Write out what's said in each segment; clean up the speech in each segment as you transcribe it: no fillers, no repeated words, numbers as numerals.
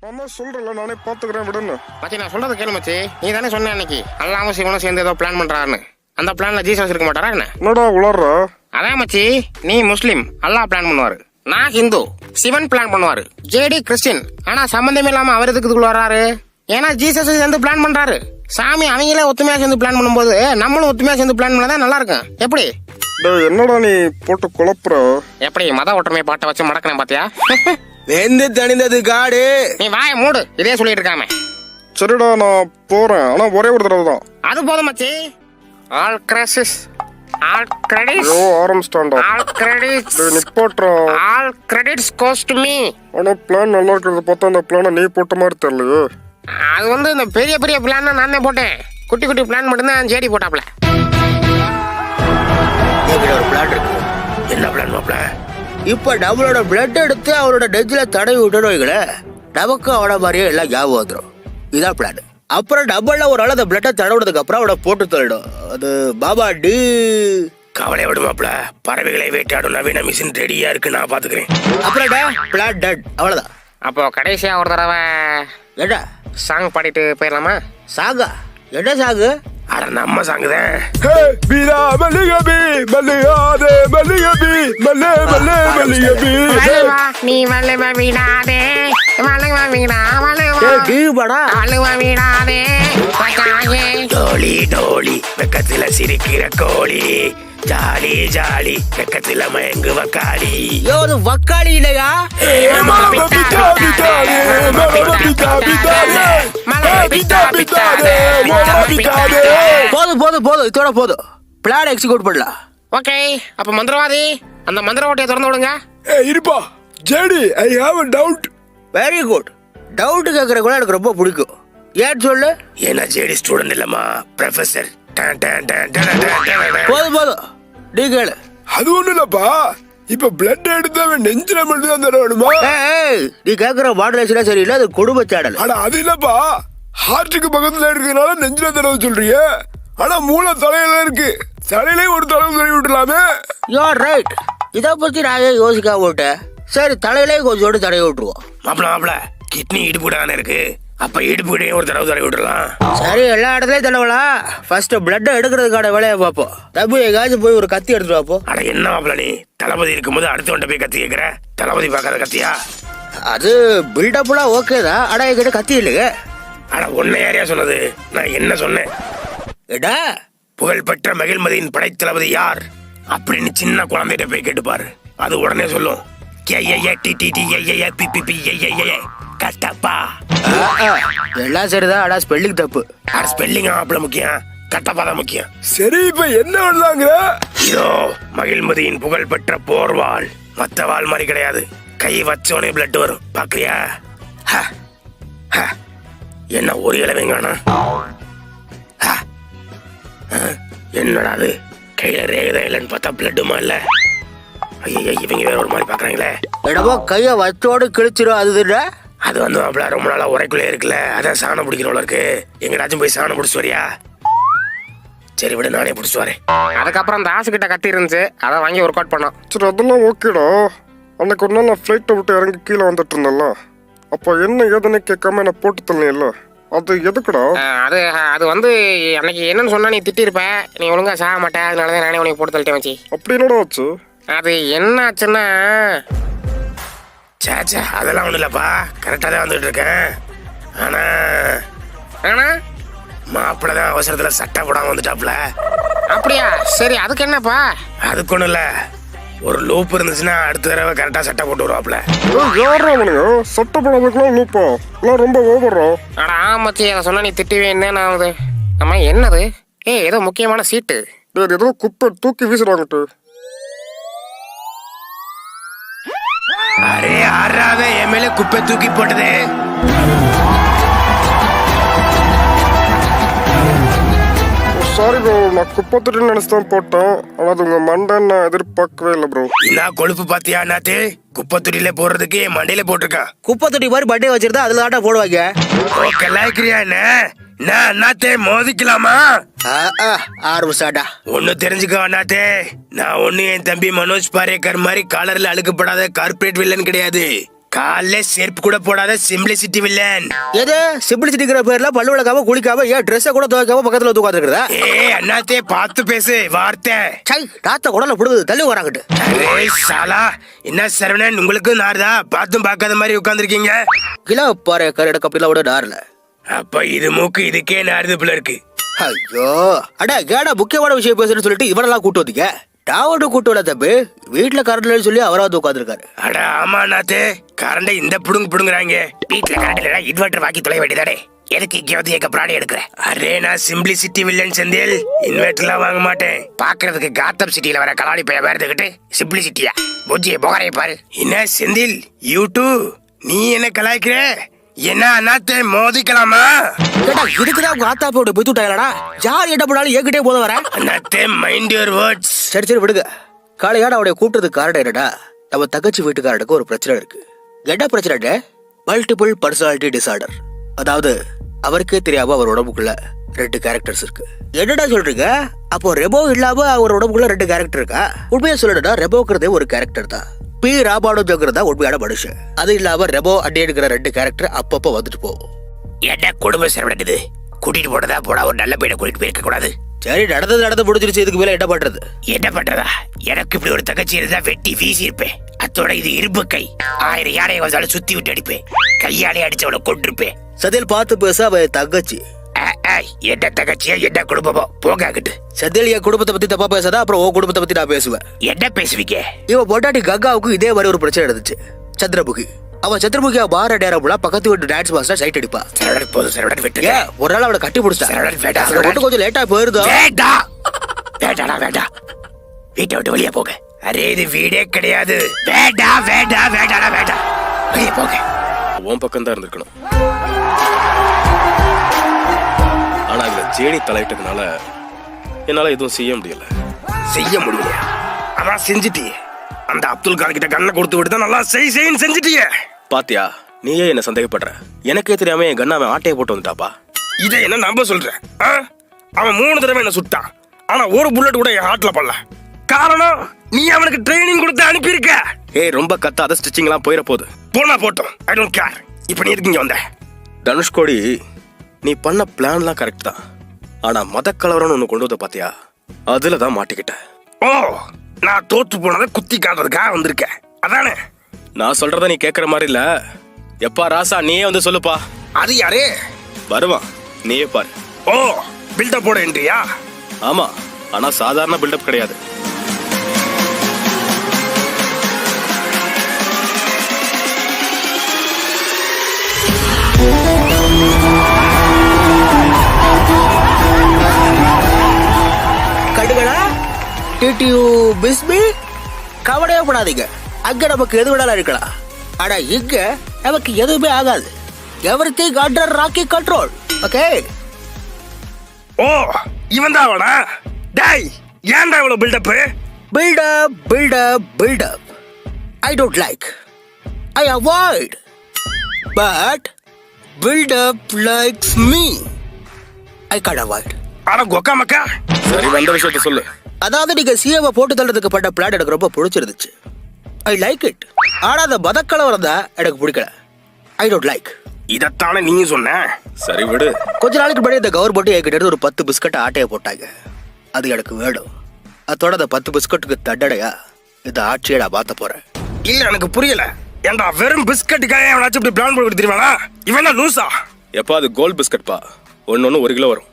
நான் தான் சொல்றேன்ல, நானே பாத்துக்கிறேன் விடுன்னு. மச்சி நான் சொல்றது கேளு மச்சி. நீ தானே சொன்ன அன்னைக்கு அல்லாம சிவனும் சேர்ந்து ஏதோ பிளான் பண்றாருன்னு. அந்த பிளான்ல ஜீசஸ் இருக்க மாட்டாரா என்ன? என்னடா உளர்ற? அதான் மச்சி, நீ முஸ்லிம், அல்லாஹ் பிளான் பண்ணுவாரு. நான் ஹிந்து, சிவன் பிளான் பண்ணுவாரு. ஜேடி கிறிஸ்டின், ஆனா சம்பந்தமே இல்லாம அவர் எதுக்குள்ள வர்றாரு? ஏன்னா ஜீசஸ் சேர்ந்து பிளான் பண்றாரு. சாமி அவங்களே ஒத்துமையா சேர்ந்து பிளான் பண்ணும்போது நம்மளும் ஒத்துமையா சேர்ந்து பிளான் பண்ணாதான் நல்லா இருக்கும். எப்படி? டேய் என்னடா நீ போட்டு குழப்புற? எப்படி மத ஒற்றுமை பாட்டை வச்சு மடக்கணும் பாத்தியா? வெந்து தணிந்தது காடு. நீ வாய மூடு, இதே சொல்லிட்டு இருக்காம. சரிடா நான் போறேன், ஆனா ஒரே ஒரு தடவை தான். அது போதும் மச்சி. ஆல் கிரெடிட்ஸ், ஆல் கிரெடிட்ஸ், ஐயோ ஆரம்பிச்சிட்டான்டா. ஆல் கிரெடிட்ஸ், டேய் நிப்பாட்றா. All credits goes to me. ஆனா பிளான் நல்லா இருக்கிறத பார்த்தா அந்த பிளானை நீ போட்ட மாதிரி தெரியலையே. அது வந்து இந்த பெரிய பெரிய பிளான் நானே போட்டேன். குட்டி குட்டி பிளான் மட்டும்தான் ஜேடி போட்டாப்ல. ஒரு பிளான் இருக்கு. என்ன பிளான் மாப்ள? இப்ப நம்மளோட பிளட் எடுத்து அவரோட நெஞ்சில தடவி விட்டுன்னு வைக்கல, நமக்கு அவன மாதிரியே எல்லாம் ஞாபகம் வந்துடும். இதான் பிளான். அப்புறம் நம்மள ஒரு ஆள் அந்த பிளட்டை தடவுனதுக்கு அப்புறம் அவனை போட்டு தள்ளிடும். அது பாபா டி. கவலை விடுமாப்ல, பறவைகளை வேட்டையாடும் நவீன மிஷின் ரெடியா இருக்கு, நான் பாத்துக்கிறேன். அப்புறம் பிளான் டட், அவ்வளவுதான். அப்போ கடைசியா ஒரு தடவை என்ன சாங் பாடிட்டு போயிடலாமா? சாகா? என்ன சாகு? அட நம்ம சாங் தான். நீ வள்ளுவ விடாதே, வள்ளுவ விடா, வள்ளுவ விடாதே. டோலி டோலி வெக்கத்துல சிரிக்கிற கோழி, ஜாலி ஜாலி வெக்கத்துல மயங்கு வக்காளி. அது வக்காளி இல்லையா? போதும் போதும் போதும், இதோட போதும். பிளான் எக்ஸிக்யூட் பண்ணலாம். ஓகே, அப்ப மந்திரவாதி அந்த மந்திர ஓட்டையை திறந்து விடுங்க. இருப்பா JD, I have a doubt. Very good. Doubt கேட்கற கூட எனக்கு ரொம்ப பிடிக்கும். ஏன் சொல்லு? ஏன்னா ஜேடி ஸ்டூடெண்ட் இல்லம்மா, ப்ரொஃபசர். போதும் போதும், நீ கேளு. அது ஒண்ணு இல்லப்பா, இப்ப பிளட் எடுத்து அவன் நெஞ்சில மட்டும் தான் தரணுமா? நீ கேக்குற மாடுலேஷனே சரியில்லை, அது குடும்ப சேனல். ஆனா அது இல்லப்பா, ஹார்ட்டுக்கு பக்கத்துல இருக்கிறதுனால நெஞ்சில தடவை சொல்றீங்க. ஆனா மூளை தலையில இருக்கு, தலையிலே ஒரு தடவை தடவி விட்டுலாமே. You are right. இதை பத்தி நான் ஏன் யோசிக்காம விட்டேன். சரி, தலையிலே கொஞ்சோடு தடவி விட்டுருவோம். மாப்பிள கிட்னி இடுப்பு தானே இருக்கு, அப்ப இடுப்பு ஒரு தடவை தடவி விட்டுலாம். சரி, எல்லா இடத்துலயும் தடவலாம். ஃபர்ஸ்ட் பிளட் எடுக்கிறதுக்கான வேலையை பார்ப்போம். தம்பி எங்காச்சும் போய் ஒரு கத்தி எடுத்துட்டு வாப்போ. அட என்ன மாப்பிள, நீ தளபதி இருக்கும்போது அடுத்தவன்ட்ட போய் கத்தி கேட்கிற? தளபதி பார்க்காத கத்தியா? அது பில்டப்லாம் ஓகே தான், ஆனா என்கிட்ட கத்தி இல்லைங்க. அட உன்னை யாரையா சொன்னது? நான் என்ன சொன்னேன்? எடா, புகழ்பெற்ற மகிழ்மதியின் படைத்தளபதி யார் அப்படின்னு சின்ன குழந்தைகிட்ட போய் கேட்டுப்பாரு, அது உடனே சொல்லும். கட்டப்பா. எல்லாம் சரிதான், ஆனா ஸ்பெல்லிங் தப்பு. ஸ்பெல்லிங் ஆப்ல முக்கியம், கட்டப்பா தான் முக்கியம். சரி, இப்ப என்ன பண்ணலாங்க? இதோ மகிழ்மதியின் புகழ்பெற்ற போர்வாள். மத்த வாள் மாதிரி கிடையாது, கை வச்சோனே பிளட் வரும். பாக்குறியா? என்ன ஒரு இளவைங்கானா? என்னடா அது, கையில ரேகதா இல்லைன்னு பார்த்தா பிளட்டுமா இல்ல? ஐயா, இவங்க வேற ஒரு மாதிரி பாக்குறாங்களே. இடமோ கைய வச்சோடு கிழிச்சிரும். அது வந்து மாப்பிள ரொம்ப நாளா உரைக்குள்ளே இருக்குல்ல, அதான் சாணம் பிடிக்கிறவள இருக்கு. எங்கடாச்சும் போய் சாணம் பிடிச்சு வரியா? சரி விடு, நானே பிடிச்சு வரேன். அதுக்கப்புறம் அந்த ஆசு கிட்ட கத்தி இருந்துச்சு, அதை வாங்கி ஒர்க் அவுட் பண்ணோம். சரி அதெல்லாம் ஓகேடா. அன்னைக்கு ஒரு நாள் நான் ஃப்ளைட்டை விட்டு இறங்கி கீழே வந்துட்டு இருந்தேன்ல, அப்போ என்ன ஏதுன்னு கேட்காம என்ன போட்டு தள்ளியல்ல, அது எதுக்குடா? அது வந்து அன்னைக்கு என்னன்னு சொன்னா நீ திட்டிருப்ப, நீ ஒழுங்கா சாக மாட்டேன், அதனாலதான் நானே உனக்கு போட்டு தள்ளிட்டேன் வச்சு. அப்படி என்னடா ஆச்சு? அது என்ன ஆச்சுன்னா, சேச்சா அதெல்லாம் ஒன்றும் இல்லப்பா, கரெக்டாக தான் வந்துட்டு இருக்கேன். ஆனா ஆனா மாப்பிள்ள தான் அவசரத்துல சட்டை போடாம வந்துட்டாப்ல. அப்படியா? சரி, அதுக்கு என்னப்பா? அதுக்கு ஒன்றும் இல்லை, ஒரு லூப் இருந்துச்சுன்னா அடுத்த தடவை கரெக்டா சட்டை போட்டு வருவாப்ல. சட்டை போடாமக்கலாம் லூப்பா? எல்லாம் ரொம்ப ஓவரா. அட ஆமாச்சி, அதை சொன்னா நீ திட்டுவேன்னு நான் ஆகுது. அம்மா என்னது? ஏதோ முக்கியமான சீட்டு. ஏதோ குப்பை தூக்கி வீசுறாங்கட்டு. அரே யாராக என் மேல குப்பை தூக்கி போட்டது? சாரி ப்ரோ, நான் குப்பை தொட்டின்னு நினைச்சு தான் போட்டேன். ஆனா அது உங்க மண்டைன்னு நான் எதிர்பார்க்கவே இல்லை ப்ரோ. என்ன கொழுப்பு பாத்தியா நாத்து? குப்பை தொட்டில போடுறதுக்கு என் மண்டையில போட்டிருக்கான். குப்பை தொட்டி மாதிரி பட்டே வச்சிருந்தா அதுல ஆட்டா போடுவாங்க. கலாய்க்கிறியா என்ன? நான் அண்ணாத்தே மோதிக்கலாமா? ஆரம்பிச்சாடா. ஒண்ணு தெரிஞ்சுக்கோ அண்ணாத்தே, நான் ஒண்ணு என் தம்பி மனோஜ் பாரேக்கர் மாதிரி காலர்ல அழுக்கப்படாத கார்பரேட் வில்லன் கிடையாது. காலைல செருப்பு கூட போடாத சிம்பிளிசிட்டி வில்லன். எது சிம்பிளிசிட்டிங்கிற பேர்ல பல்லு விளக்காம குளிக்காம ஏன் ட்ரெஸ்ஸை கூட துவைக்காம பக்கத்துல வந்து உட்காந்துருக்கிறதா? அண்ணாத்தே பார்த்து பேசு வார்த்தை. சை ராத்த குடல புடுது தள்ளி வராங்கட்டு. அரே சாலா, என்ன சரவணன் உங்களுக்கு நார்தா? பார்த்தும் பார்க்காத மாதிரி உட்கார்ந்துருக்கீங்க. கிலோ பாரு கரட கப்பில விட நார்ல. அப்ப இது மூக்கு இதுக்கே நாறுது போல இருக்கு. ஐயோ அட கேடா முக்கியமான விஷயம் பேசுறேன்னு சொல்லிட்டு இவரெல்லாம் கூட்டு வந்தீங்க. டாவோட கூட்டு வரல தம்பி, வீட்டுல கரண்ட் சொல்லி அவராவது உட்காந்துருக்காரு. அட ஆமா நாத்தே, கரண்ட இந்த புடுங்குறாங்க. வீட்டுல கரண்ட் இல்ல இன்வெர்டர் வாக்கி தொலை வேண்டியதானே, எதுக்கு இங்க வந்து எங்க பிராணி எடுக்கிறேன்? அரே நான் சிம்பிளிசிட்டி வில்லன் செந்தில், இன்வெர்டர்லாம் வாங்க மாட்டேன். பாக்குறதுக்கு காத்தம் சிட்டியில வர கலாடி பைய வேறதுக்கிட்டு சிம்பிளிசிட்டியா புஜ்ஜிய போகரைய பாரு. என்ன செந்தில் யூ2 நீ என்ன கலாய்க்கிற? என்ன அண்ணாத்தே மோதிக்கலாமா? இதுக்குதான் உங்க ஆத்தா போட்டு போய் விட்டாங்களா? யார் என்ன பண்ணாலும் என்கிட்டே போத வர. அண்ணாத்தே மைண்ட் யுவர் வேர்ட்ஸ். சரி சரி விடுங்க. காலையாட அவடைய கூப்பிட்டதுக்கு காரணம் என்னடா, நம்ம தங்கச்சி வீட்டுக்காரனுக்கு ஒரு பிரச்சனை இருக்கு. என்ன பிரச்சனை? Multiple personality disorder. அதாவது அவருக்கே தெரியாம அவர் உடம்புக்குள்ள 2 கேரக்டர்ஸ் இருக்கு. என்னடா சொல்றீங்க? அப்போ ரெபோ இல்லாம அவர் உடம்புக்குள்ள 2 கேரக்டர் இருக்கா? உண்மையா சொல்லணும்னா ரெபோங்கிறதே ஒரு கேரக்டர் தான். பி ராபானுஜங்கிறதா உண்மையான மனுஷன். அது இல்லாம ரெபோ அடியெடுக்கிற 2 கேரக்டர் அப்பப்போ வந்துட்டு போகும். என்ன குடும்ப செலவிடுது? கூட்டிட்டு போனதா போடா, ஒரு நல்ல பையனை கூட்டிட்டு போயிருக்க கூடாது. சரி நடந்து முடிஞ்சிருச்சு, இதுக்கு மேல என்ன பண்றது? என்ன பண்றதா? எனக்கு இப்படி ஒரு தங்கச்சி இருந்தா வெட்டி வீசி இருப்பேன். அத்தோட இது இரும்பு கை, 1000 யானையை வந்தாலும் சுத்தி விட்டு அடிப்பேன். கையாலே அடிச்சவளை கொண்டிருப்பேன். சதில் பார்த்து பேச அவ தங்கச்சி. என்ன தங்கச்சியா என்ன குடும்பமோ போகாக்கிட்டு. சதில் என் குடும்பத்தை பத்தி தப்பா பேசாதா, அப்புறம் உன் குடும்பத்தை பத்தி நான் பேசுவேன். என்ன பேசுவீங்க? இவன் பொண்டாட்டி கங்காவுக்கு இதே மாதிரி ஒரு பிரச்சனை இருந்துச்சு. சந்திரமுகி அவன் சந்திரமுகியா பார நேரம்லாம் பக்கத்து வீட்டு டான்ஸ் மாஸ்டர் சைட் அடிப்பா. ஒரு நாள் அவனை கட்டி பிடிச்சா கொஞ்சம் லேட்டா போயிருந்தா. வேண்டாம் வீட்டை விட்டு வெளியே போக. அரே இது வீடே கிடையாது. வேண்டாம் வெளியே போக. உன் பக்கம் தான் இருந்திருக்கணும். ஆனா இதுல ஜேடி தலையிட்டதுனால என்னால எதுவும் செய்ய முடியல. அதான் செஞ்சுட்டியே. அந்த அப்துல் கான் கிட்ட கண்ணை கொடுத்து விட்டு நல்லா செய்ன்னு செஞ்சுட்டியே. பாத்தியா, நீயே என்ன சந்தேகப்படுற. எனக்கே தெரியாம என் கண்ணை அவன் ஆட்டையை போட்டு வந்துட்டாப்பா. இதை என்ன நம்ப சொல்றேன்? அவன் 3 தடவை என்ன சுட்டான். ஆனா ஒரு புல்லட் கூட என் ஹார்ட்ல படல. காரணம் நீ அவனுக்கு ட்ரைனிங் கொடுத்து அனுப்பியிருக்க. ரொம்ப கத்தாத, ஸ்டிச்சிங் எல்லாம் போயிட போகுது. போனா போட்டோம், ஐ டோன்ட் கேர். இப்ப நீ எதுக்கு இங்க வந்த? தனுஷ்கோடி, நீ பண்ண பிளான்லாம் கரெக்ட் தான். ஆனா மத கலவரம்னு ஒண்ணு கொண்டு வந்த பாத்தியா, அதுலதான் மாட்டிக்கிட்ட. ஓ, நான் தோத்து போனதை குத்தி காட்டுறதுக்காக வந்திருக்கேன் அதானே? நான் சொல்றத நீ கேக்குற மாதிரி இல்ல. எப்பா ராசா, நீயே வந்து சொல்லுப்பா. அது யாரு வருவான், நீயே பாரு. ஓ, பில்டப் போட என்றியா? ஆமா, ஆனா சாதாரண பில்டப் கிடையாது. கடுகளா டிடியூ பிஸ்மி கவலையே படாதீங்க. அங்க நமக்கு எது வேணாலும் இருக்கலாம். ஆனா இங்க நமக்கு எதுவுமே ஆகாது. Everything under Rocky control. Okay. Oh, இவன் தான் அவனா? டேய், ஏன்டா இவ்வளவு buildup? Buildup I don't like. I avoid. But buildup likes me. I can't avoid. ஆனா கொக்கா மக்கா. சரி, வந்த விஷயத்த சொல்லு. அதாவது நீங்க சிஏவை போட்டு தள்ளுறதுக்கு பண்ண பிளான் எனக்கு ரொம்ப பிடிச்சிருந்துச்சு. I like it. ஆனா அந்த மதக்கலவரம் தான் எனக்கு பிடிக்கல. ஐ டோன்ட் லைக். இதத்தானே நீங்க சொன்ன. சரி விடு. கொஞ்ச நாளைக்கு முன்னாடி இந்த கவர்மெண்ட் என்கிட்ட ஒரு 10 பிஸ்கட் ஆட்டையை போட்டாங்க. அது எனக்கு வேணும். அதோட அந்த 10 பிஸ்கட்டுக்கு தண்டனையா இந்த ஆட்சியை நான் மாத்த போறேன். இல்ல, எனக்கு புரியல. ஏன்டா வெறும் பிஸ்கட்டுக்காக அவனாச்சும் இப்படி பிளான் போட்டு தெரியுமாடா? இவன் லூசா? எப்பா அது கோல்ட் பிஸ்கட்பா. ஒன்னு 1 கிலோ வரும்.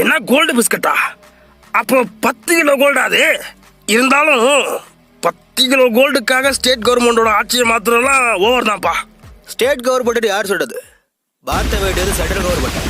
என்ன கோல்டு பிஸ்கட்டா? அப்போ 10 கிலோ கோல்டா அது? இருந்தாலும் 10 கிலோ கோல்டுக்காக ஸ்டேட் கவர்மெண்டோட ஆட்சியை மாத்திரம்லாம் ஓவர் தான்ப்பா. ஸ்டேட் கவர்மெண்ட் யார் சொல்றது? பார்த்த வேண்டியது சென்ட்ரல் கவர்மெண்ட்.